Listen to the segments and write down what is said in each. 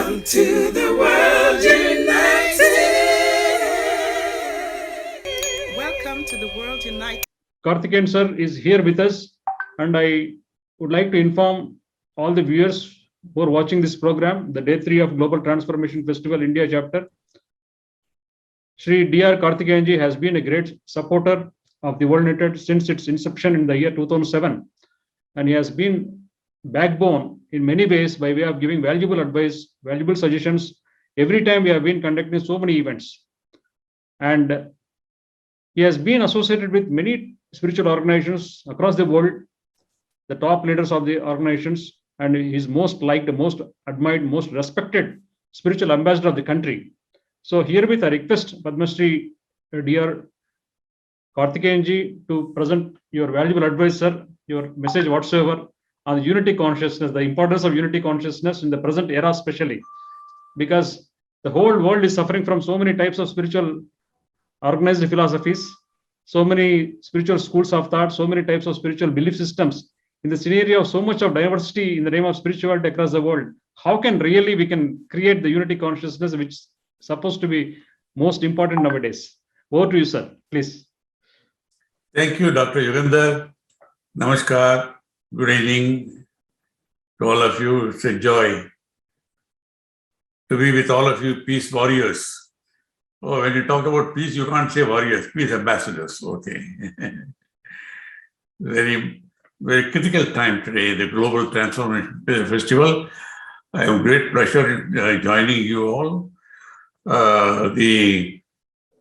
Welcome to the World United. Welcome to the World United. Karthikeyan sir is here with us, and I would like to inform all the viewers who are watching this program, the Day 3 of Global Transformation Festival India chapter. Shri Dr. Karthikeyan ji has been a great supporter of the World United since its inception in the year 2007, and he has been backbone in many ways by way of giving valuable advice, valuable suggestions every time we have been conducting so many events. And he has been associated with many spiritual organizations across the world, the top leaders of the organizations, and he is most liked, most admired, most respected spiritual ambassador of the country. So herewith I request Padma Shri Dr. Karthikeyan ji to present your valuable advice, sir, your message whatsoever on unity consciousness, the importance of unity consciousness in the present era especially, because the whole world is suffering from so many types of spiritual organized philosophies, so many spiritual schools of thought, so many types of spiritual belief systems. In the scenario of so much of diversity in the name of spirituality across the world, how can really we can create the unity consciousness which is supposed to be most important nowadays? Over to you, sir, please. Thank you, Dr. Yugandhar. Namaskar. Good evening to all of you. It's a joy to be with all of you, peace warriors. Oh, when you talk about peace, you can't say warriors, peace ambassadors. Okay. Very critical time today, the Global Transformation Festival. I have great pleasure in joining you all. The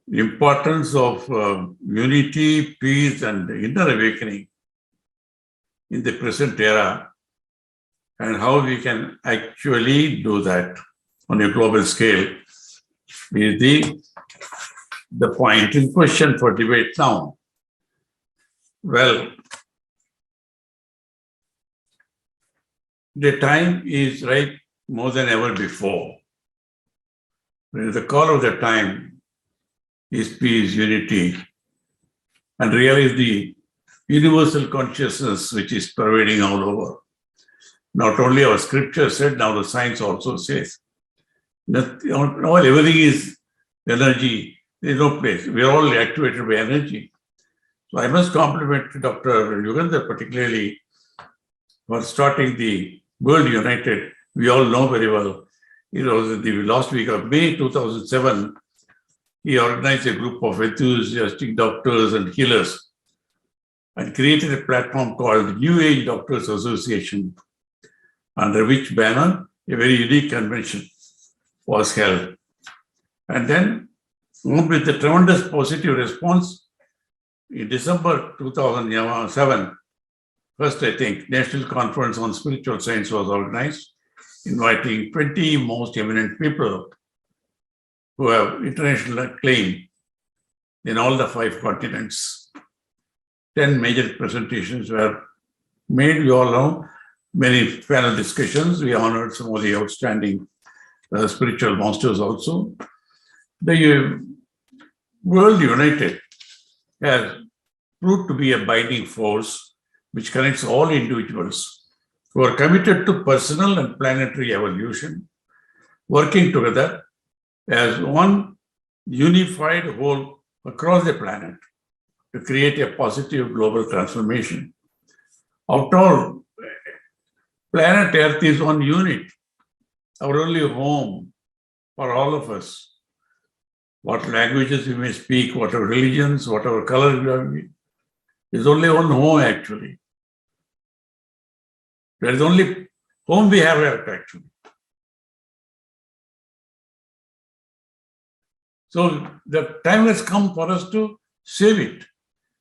importance of unity, peace, and inner awakening in the present era, and how we can actually do that on a global scale is the point in question for debate now. Well, the time is right more than ever before. The call of the time is peace, unity, and really the universal consciousness which is pervading all over. Not only our scripture said, now the science also says that everything is energy. There is no place. We are all actuated by energy. So I must compliment Dr. Yugandhar particularly for starting the World United. We all know very well. The last week of May 2007, he organized a group of enthusiastic doctors and healers and created a platform called New Age Doctors Association, under which banner a very unique convention was held. And then, with the tremendous positive response, in December 2007, first, I think, National Conference on Spiritual Science was organized, inviting 20 most eminent people who have international acclaim in all the 5 continents. 10 major presentations were made. We all know many panel discussions. We honored some of the outstanding spiritual masters also. The World United has proved to be a binding force which connects all individuals who are committed to personal and planetary evolution, working together as one unified whole across the planet to create a positive global transformation. After all, planet Earth is one unit, our only home for all of us. What languages we may speak, whatever religions, whatever color we have, is only one home actually. There is only home we have Earth actually. So the time has come for us to save it.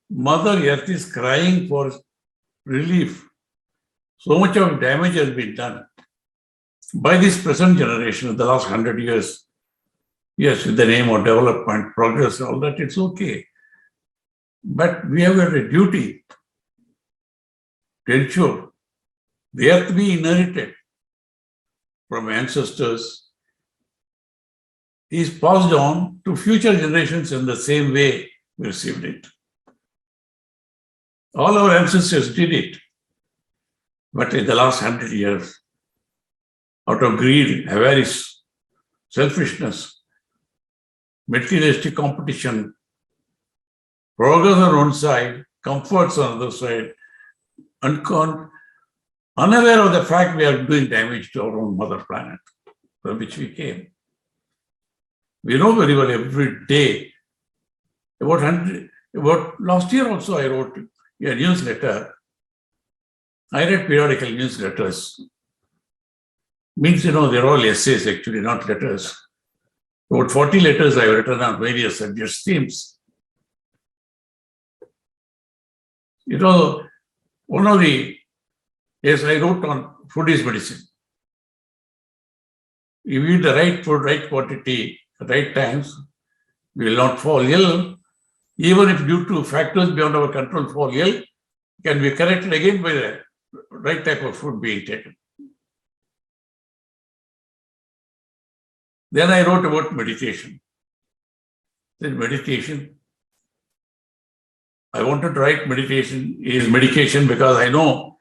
Mother Earth is crying for relief. So much of damage has been done by this present generation in the last 100 years. Yes, with the name of development, progress, all that, it's okay. But we have a duty to ensure the earth we inherited from ancestors is passed on to future generations in the same way we received it. All our ancestors did it. But in the last 100 years, out of greed, avarice, selfishness, materialistic competition, progress on one side, comforts on the other side, unaware of the fact we are doing damage to our own mother planet from which we came. We know very well every day. About last year also I wrote a newsletter. I read periodical newsletters. Means, they're all essays actually, not letters. About 40 letters I've written on various subject themes. One of the, yes, I wrote on food is medicine. If you eat the right food, right quantity, at right times, we will not fall ill. Even if due to factors beyond our control fall ill, can be corrected again by the right type of food being taken. Then I wrote about meditation. Then meditation, I wanted to write meditation is medication because I know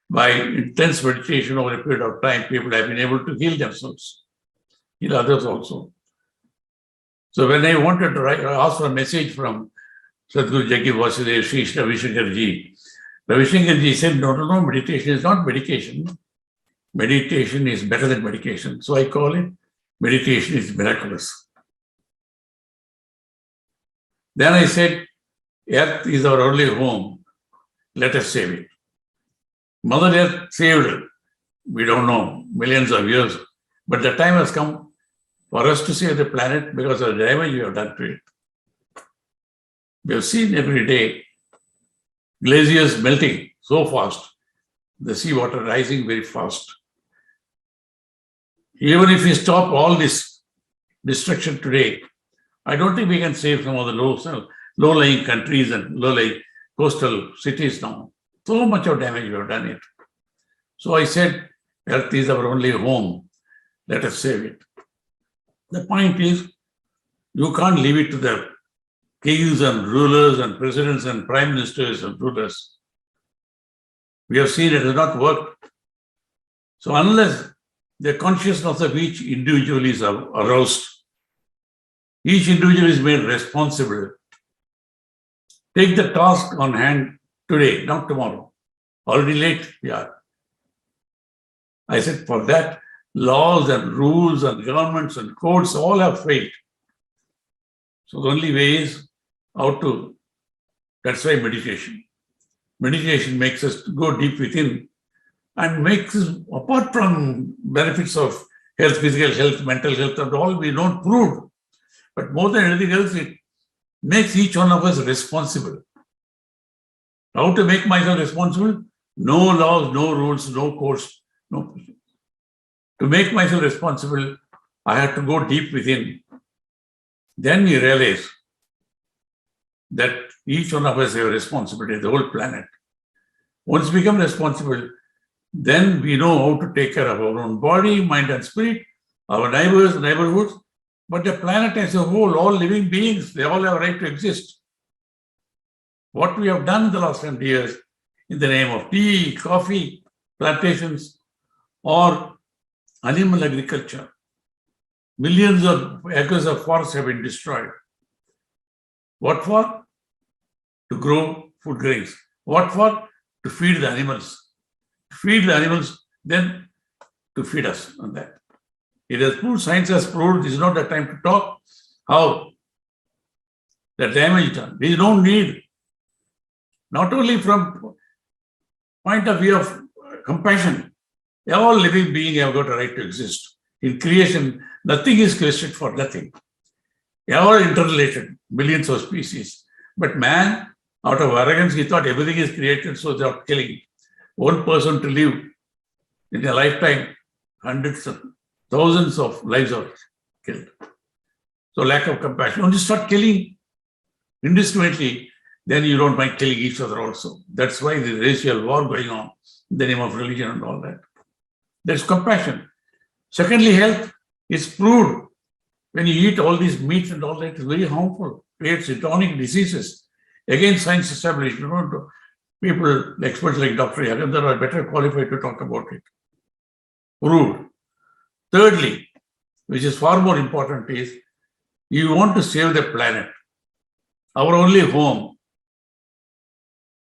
by intense meditation over a period of time, people have been able to heal themselves, heal others also. So when I wanted to ask for a message from Sadhguru Jaggi Vasudev Sri Ravi Shankar ji said, no, meditation is not medication. Meditation is better than medication. So I call it meditation is miraculous. Then I said, Earth is our only home. Let us save it. Mother Earth saved, we don't know, millions of years. But the time has come for us to save the planet because of the damage we have done to it. We have seen every day glaciers melting so fast, the seawater rising very fast. Even if we stop all this destruction today, I don't think we can save some of the low-lying countries and low-lying coastal cities now. So much of damage we have done it. So I said, Earth is our only home. Let us save it. The point is, you can't leave it to the kings and rulers and presidents and prime ministers and rulers. We have seen it has not worked. So unless the consciousness of each individual is aroused, each individual is made responsible. Take the task on hand today, not tomorrow. Already late, yeah. I said for that, laws and rules and governments and courts all have failed. So the only way is that's why meditation. Meditation makes us go deep within and makes us, apart from benefits of health, physical health, mental health and all, we don't prove. But more than anything else, it makes each one of us responsible. How to make myself responsible? No laws, no rules, no courts, no. To make myself responsible, I had to go deep within. Then we realize that each one of us have a responsibility, the whole planet. Once we become responsible, then we know how to take care of our own body, mind and spirit, our neighbors, neighborhoods, but the planet as a whole, all living beings, they all have a right to exist. What we have done in the last 20 years in the name of tea, coffee, plantations, or animal agriculture, millions of acres of forests have been destroyed. What for? To grow food grains. What for? To feed the animals. Feed the animals, then to feed us on that. It has proved, science has proved, this is not the time to talk how the damage done. We don't need, not only from point of view of compassion, all living beings have got a right to exist. In creation, nothing is created for nothing. They are all interrelated, millions of species. But man, out of arrogance, he thought everything is created, so they are killing one person to live in a lifetime. Hundreds of thousands of lives are killed. So lack of compassion. When you start killing indiscriminately, then you don't mind killing each other also. That's why the racial war going on in the name of religion and all that. There's compassion. Secondly, health is proved. When you eat all these meats and all that, it's very harmful. Creates chronic diseases. Again, science established. People, experts like Dr. Yugandhar are better qualified to talk about it. Proved. Thirdly, which is far more important, is you want to save the planet, our only home.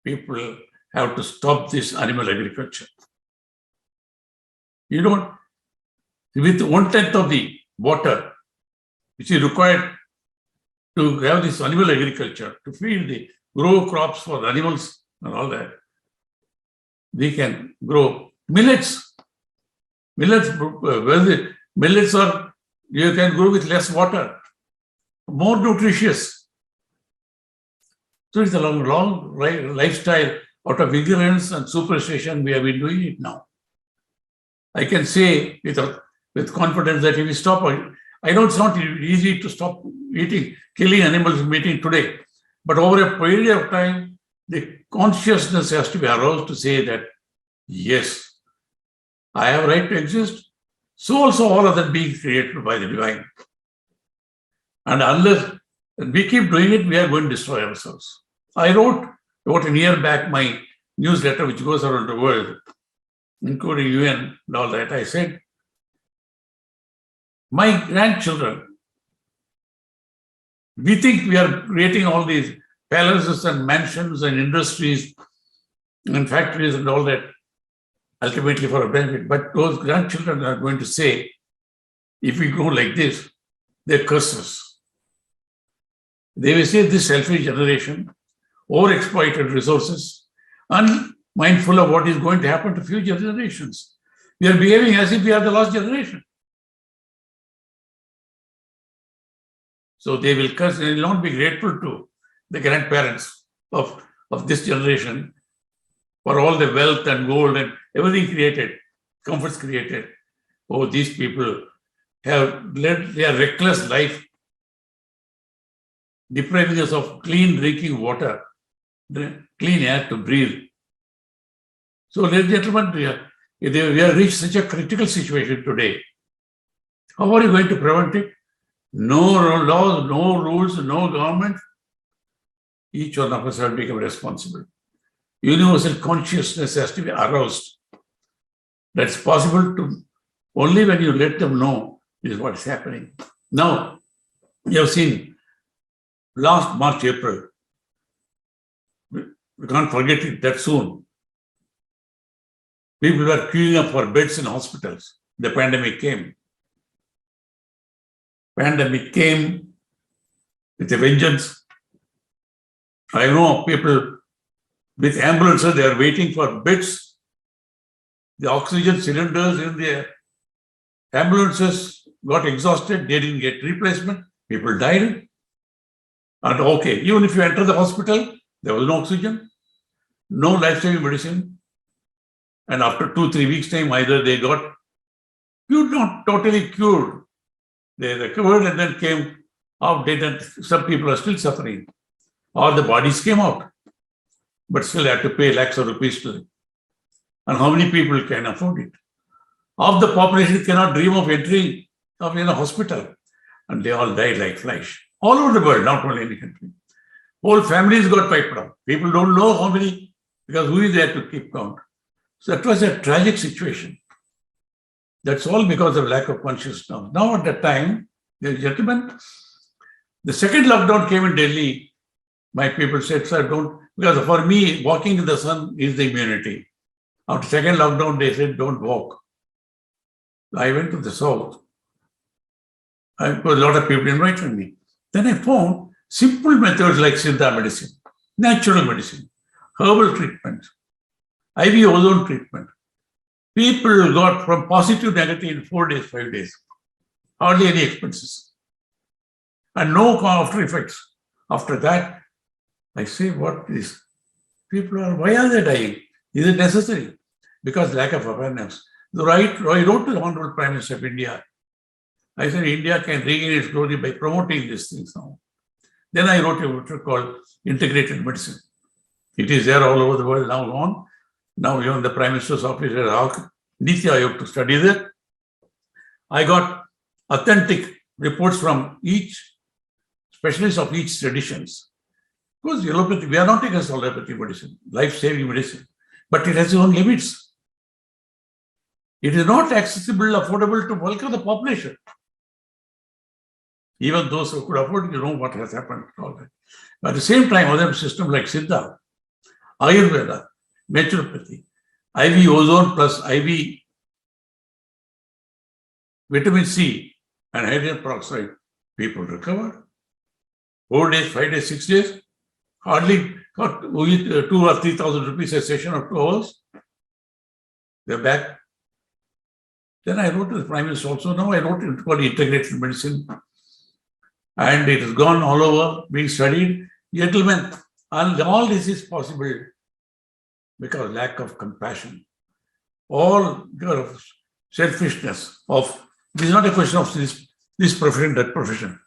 People have to stop this animal agriculture. You don't, with 1/10 of the water which is required to have this animal agriculture, to feed the grow crops for the animals and all that, we can grow millets. Millets are, you can grow with less water, more nutritious. So it's a long lifestyle out of ignorance and superstition. We have been doing it now. I can say with confidence that if we stop, I know it's not easy to stop killing animals meeting today, but over a period of time, the consciousness has to be aroused to say that, yes, I have a right to exist. So also all of them being created by the divine. And unless we keep doing it, we are going to destroy ourselves. I wrote about a year back my newsletter, which goes around the world, including UN and all that. I said, my grandchildren, we think we are creating all these palaces and mansions and industries and factories and all that, ultimately for a benefit. But those grandchildren are going to say, if we go like this, they curse us. They will say this selfish generation, overexploited resources, unmindful of what is going to happen to future generations. We are behaving as if we are the last generation. So they will curse, they will not be grateful to the grandparents of this generation for all the wealth and gold and everything created, comforts created. Oh, these people have led their reckless life, depriving us of clean drinking water, clean air to breathe. So, ladies and gentlemen, we have reached such a critical situation today. How are you going to prevent it? No laws, no rules, no government. Each one of us have become responsible. Universal consciousness has to be aroused. That's possible to only when you let them know this is what is happening. Now, you have seen last March, April, we can't forget it that soon. People were queuing up for beds in hospitals. The pandemic came. Pandemic came with a vengeance. I know people with ambulances, they are waiting for beds. The oxygen cylinders in the ambulances got exhausted. They didn't get replacement. People died. And okay, even if you enter the hospital, there was no oxygen, no life-saving medicine. And after 2-3 weeks' time, either they got cured, not totally cured. They recovered and then came out dead, and some people are still suffering. Or the bodies came out, but still had to pay lakhs of rupees to them. And how many people can afford it? Half the population cannot dream of entering in a hospital. And they all died like flies. All over the world, not only in the country. Whole families got wiped out. People don't know how many, because who is there to keep count? So that was a tragic situation. That's all because of lack of consciousness. Now at that time, ladies and gentlemen, the second lockdown came in Delhi. My people said, sir, don't, because for me, walking in the sun is the immunity. After second lockdown, they said, don't walk. I went to the south. A lot of people invited me. Then I found simple methods like Siddha medicine, natural medicine, herbal treatment, IV ozone treatment. People got from positive to negative in 4 days, 5 days. Hardly any expenses. And no after effects. After that, I say, what is? People are, why are they dying? Is it necessary? Because lack of awareness. I wrote to the Honorable Prime Minister of India. I said, India can regain its glory by promoting these things now. Then I wrote a book called Integrated Medicine. It is there all over the world now on. Now even the Prime Minister's office has asked Niti Aayog to study that. I got authentic reports from each specialist of each traditions. Because allopathy, we are not against allopathy medicine, life-saving medicine, but it has its own limits. It is not accessible, affordable to bulk of the population. Even those who could afford it, you know what has happened. All that. But at the same time, other systems like Siddha, Ayurveda, naturopathy, IV ozone plus IV vitamin C and hydrogen peroxide, people recovered. 4 days, 5 days, 6 days, hardly got 2 or 3,000 rupees a session of 2 hours. They're back. Then I wrote to the Prime Minister also. Now I wrote it called integrated medicine. And it has gone all over, being studied. Gentlemen, and all this is possible because lack of compassion. All your selfishness of, this is not a question of this profession, that profession.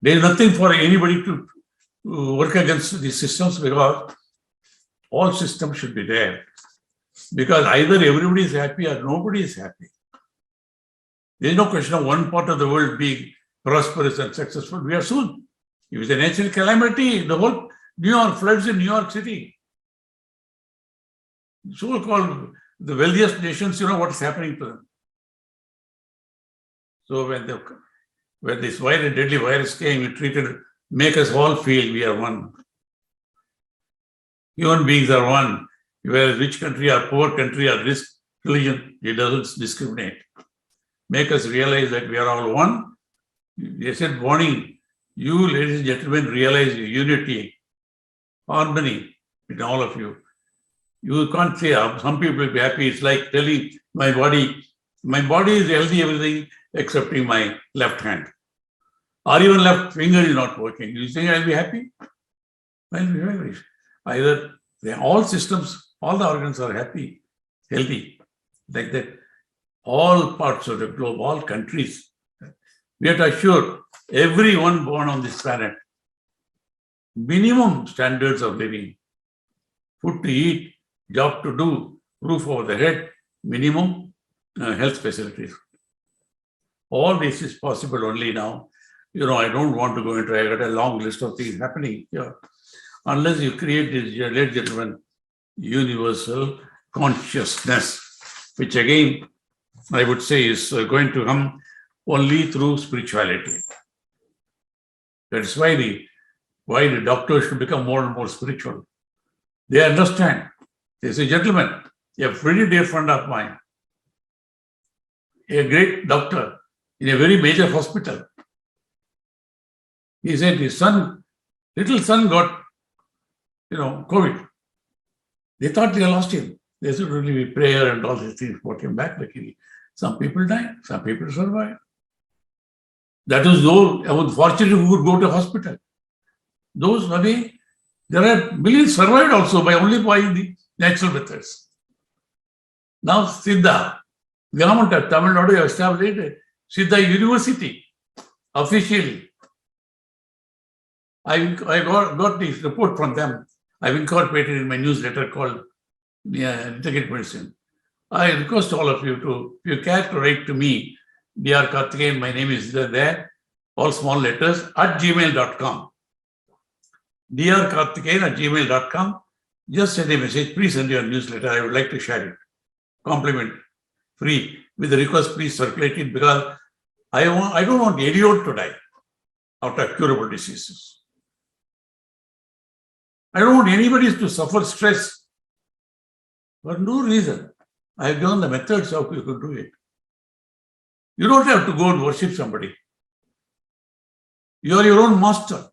There is nothing for anybody to work against these systems because all systems should be there. Because either everybody is happy or nobody is happy. There is no question of one part of the world being prosperous and successful. We are soon. If it's a natural calamity, the whole New York floods in New York City. So-called the wealthiest nations, you know what is happening to them. So when this virus, deadly virus came, it treated, make us all feel we are one. Human beings are one. Whether rich country or poor country or this religion, it doesn't discriminate. Make us realize that we are all one. They said, warning, you ladies and gentlemen, realize unity, harmony in all of you. You can't say, some people will be happy. It's like telling my body is healthy, everything, excepting my left hand. Or even left finger is not working. You think I'll be happy? I'll be very. Either all systems, all the organs are happy, healthy, like that. All parts of the globe, all countries. We have to assure everyone born on this planet minimum standards of living, food to eat, job to do, roof over the head, minimum health facilities. All this is possible only now. You know, I don't want to go into, I got a long list of things happening here. Unless you create this, ladies and gentlemen, universal consciousness, which again, I would say is going to come only through spirituality. That's why the doctors should become more and more spiritual. They understand. They say, gentlemen, a pretty dear friend of mine, a great doctor in a very major hospital, he said his little son got, COVID. They thought they lost him. They should really be prayer and all these things brought him back. Luckily, some people died, some people survived. That is those unfortunate who would go to hospital. Those, there are millions survived also only by the natural methods. Now, Siddha, government of Tamil Nadu established Siddha University officially. I got this report from them. I've incorporated in my newsletter called Integrated Medicine. I request all of you to, if you care to write to me, Dr. Karthikeyan, my name is there, all small letters, @gmail.com. Dr. Karthikeyan @gmail.com. Just send a message. Please send your newsletter. I would like to share it. Compliment free with the request, please circulate it because I don't want anyone to die out of curable diseases. I don't want anybody to suffer stress for no reason. I have given the methods how you could do it. You don't have to go and worship somebody. You are your own master.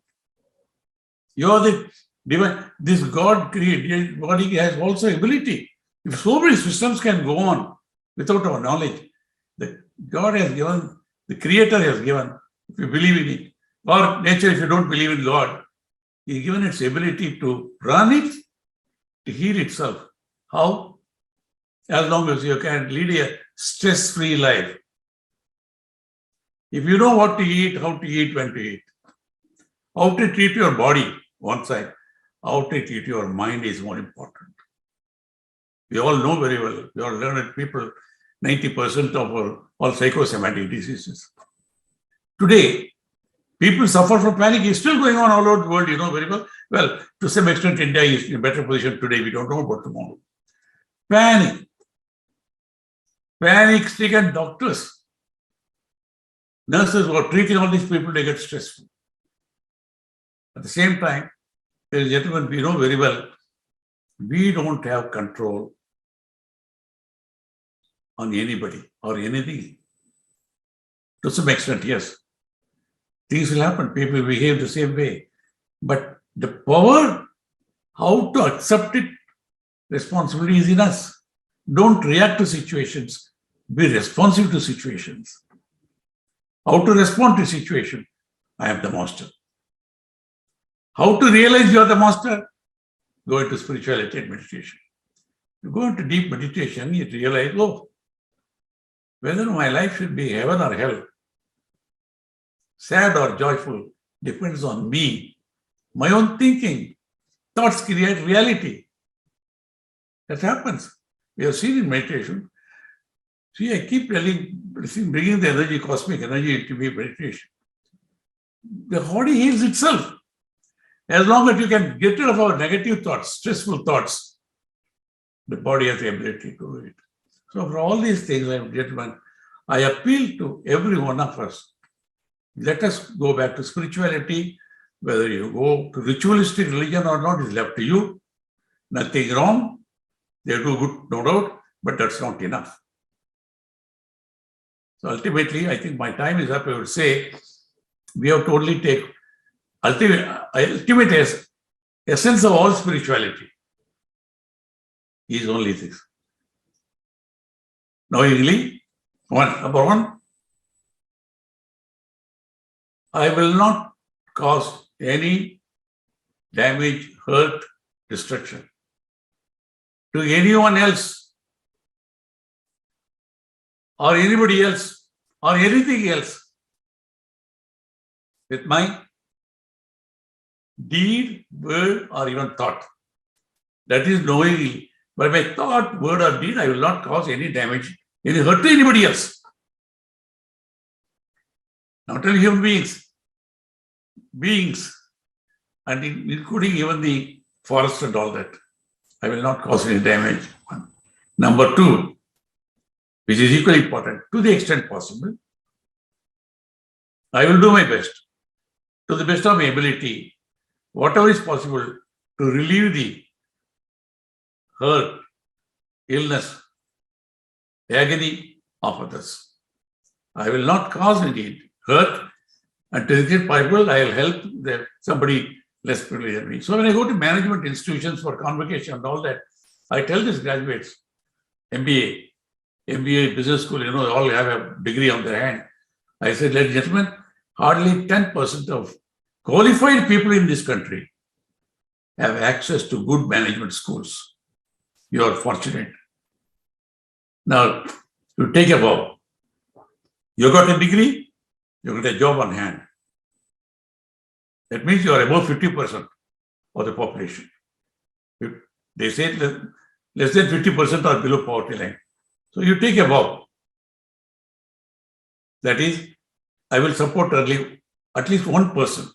You are the divine. This God created body has also ability. If so many systems can go on without our knowledge, the God has given, the Creator has given, if you believe in it, or nature, if you don't believe in God, He's given its ability to run it, to heal itself. How? As long as you can lead a stress-free life. If you know what to eat, how to eat, when to eat, how to treat your body, one side, how to treat your mind is more important. We all know very well, we all learned people, 90% of all psychosomatic diseases. Today, people suffer from panic. It's still going on all over the world, you know very well. Well, to some extent, India is in a better position today. We don't know about tomorrow. Panic-stricken doctors. Nurses who are treating all these people, they get stressful. At the same time, there is a gentleman we know very well, we don't have control on anybody or anything. To some extent, yes. Things will happen, people behave the same way. But the power, how to accept it, responsibility is in us. Don't react to situations, be responsive to situations. How to respond to situation? I am the master. How to realize you are the master? Go into spirituality and meditation. You go into deep meditation, you realize, oh, whether my life should be heaven or hell, sad or joyful, depends on me, my own thinking. Thoughts create reality. That happens. We have seen in meditation. See, I keep telling, bringing the energy, cosmic energy into meditation. The body heals itself. As long as you can get rid of our negative thoughts, stressful thoughts, the body has the ability to do it. So for all these things, gentlemen, I appeal to every one of us. Let us go back to spirituality. Whether you go to ritualistic religion or not is left to you. Nothing wrong. They do good, no doubt, but that's not enough. So ultimately, I think my time is up. I would say we have to only take ultimate essence of all spirituality is only this. Knowingly, number one, I will not cause any damage, hurt, destruction to anyone else or anybody else or anything else with my deed, word, or even thought. That is knowingly. By my thought, word, or deed, I will not cause any damage, any hurt to anybody else. Not only human beings, and including even the forest and all that. I will not cause any damage. Number two, which is equally important, to the extent possible, I will do my best, to the best of my ability, whatever is possible to relieve the hurt, illness, agony of others. I will not cause any hurt, and to the extent possible, I will help somebody less privileged than me. So when I go to management institutions for convocation and all that, I tell these graduates, MBA, business school, all have a degree on their hand. I said, ladies and gentlemen, hardly 10% of qualified people in this country have access to good management schools. You are fortunate. Now, you take a vow. You got a degree, you got a job on hand. That means you are above 50% of the population. They say less than 50% are below poverty line. So you take a vow. That is, I will support at least one person.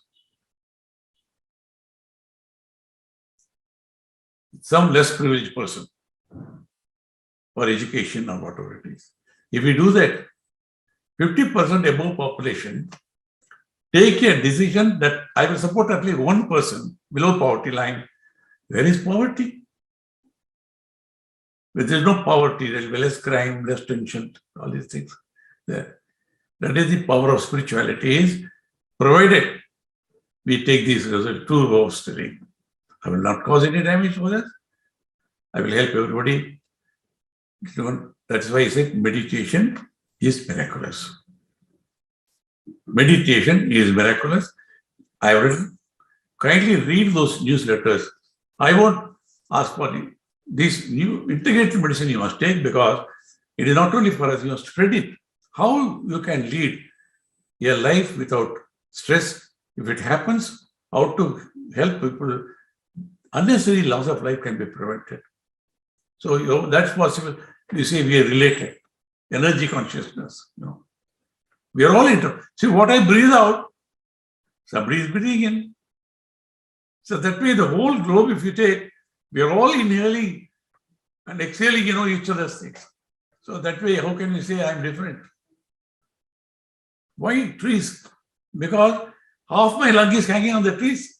Some less privileged person for education or whatever it is. If we do that, 50% above population, take a decision that I will support at least one person below poverty line. Where is poverty? If there is no poverty, there will be less crime, less tension, all these things. There. That is the power of spirituality, is provided we take these results to vows telling. I will not cause any damage for that. I will help everybody. That's why I said meditation is miraculous. Meditation is miraculous. I will kindly read those newsletters. I won't ask for this new integrated medicine you must take, because it is not only for us, you must spread it. How you can lead a life without stress, if it happens, how to help people, unnecessary loss of life can be prevented. So that's possible. You see, we are related. Energy consciousness. We are all see what I breathe out, somebody is breathing in. So that way, the whole globe, if you take, we are all inhaling and exhaling, each other's things. So that way, how can you say I am different? Why trees? Because half my lung is hanging on the trees.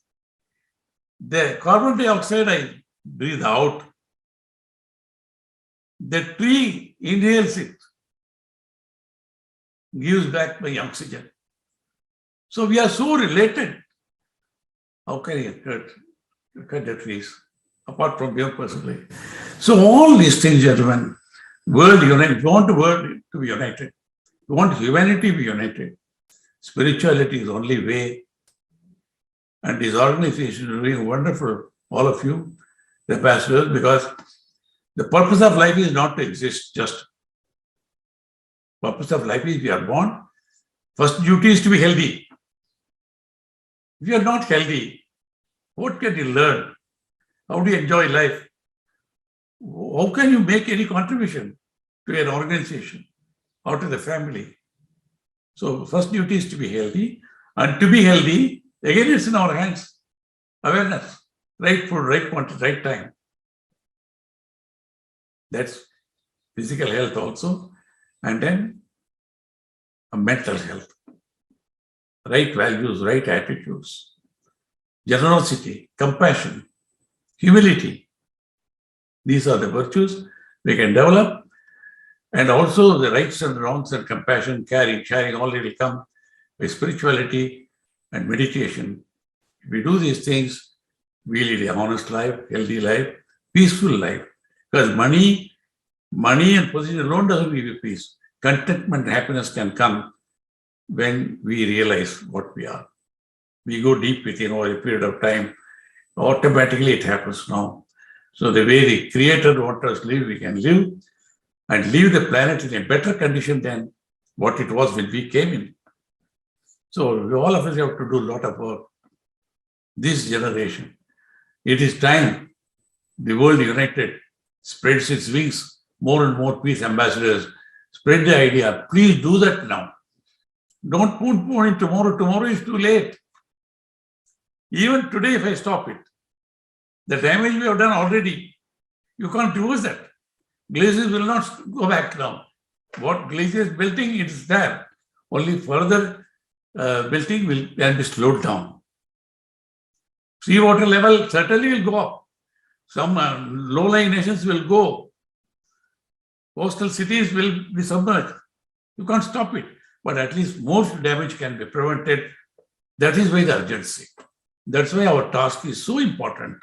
The carbon dioxide I breathe out. The tree inhales it, gives back my oxygen. So we are so related. How can you cut the trees? Apart from you personally. So all these things, gentlemen, world united. We want the world to be united. We want humanity to be united. Spirituality is the only way. And this organization is doing wonderful, all of you, the pastors, because the purpose of life is not to exist just. Purpose of life is we are born. First duty is to be healthy. If you are not healthy, what can you learn? How do you enjoy life? How can you make any contribution to an organization or to the family? So first duty is to be healthy. And to be healthy, again, it's in our hands. Awareness, right food, right quantity, right time. That's physical health also. And then a mental health. Right values, right attitudes. Generosity, compassion, humility. These are the virtues we can develop. And also the rights and wrongs and compassion, sharing, all it will come by spirituality and meditation. If we do these things, we lead an honest life, healthy life, peaceful life. Because money and position alone doesn't give you peace. Contentment, happiness can come when we realize what we are. We go deep within over a period of time. Automatically it happens now. So the way the Creator wants us to live, we can live and leave the planet in a better condition than what it was when we came in. So all of us have to do a lot of work. This generation, it is time the world united spreads its wings, more and more peace ambassadors, spread the idea. Please do that now. Don't postpone it tomorrow. Tomorrow is too late. Even today, if I stop it, the damage we have done already, you can't reverse that. Glaciers will not go back now. What glaciers building, it is there. Only further building can be slowed down. Seawater level certainly will go up. Some low-lying nations will go. Coastal cities will be submerged. You can't stop it. But at least most damage can be prevented. That is why the urgency. That's why our task is so important.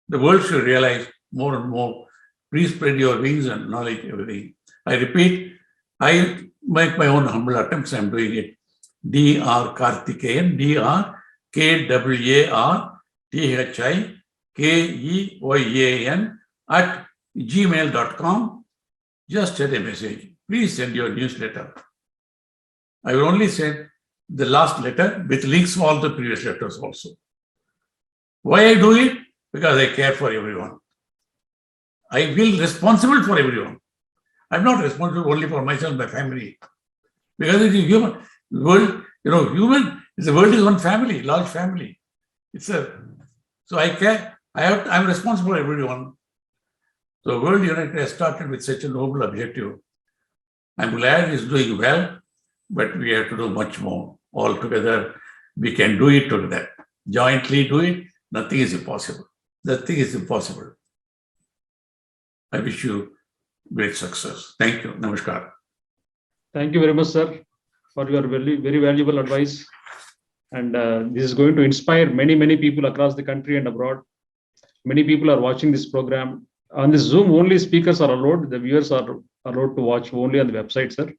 The world should realize more and more. Please spread your wings and knowledge, everything. I repeat, I make my own humble attempts. I'm doing it. Dr. Karthikeyan, DrKWARTHIKEYAN @gmail.com. Just send a message. Please send your newsletter. I will only send the last letter with links to all the previous letters also. Why I do it? Because I care for everyone. I feel responsible for everyone. I'm not responsible only for myself, my family. Because it is human. The world, human is the world is one family, large family. So I care. I'm responsible for everyone. So World United has started with such a noble objective. I'm glad it's doing well, but we have to do much more. All together, we can do it together. Jointly do it. Nothing is impossible. Nothing is impossible. I wish you great success. Thank you. Namaskar. Thank you very much, sir, for your very, very valuable advice. And this is going to inspire many, many people across the country and abroad. Many people are watching this program. On this Zoom, only speakers are allowed. The viewers are allowed to watch only on the website, sir.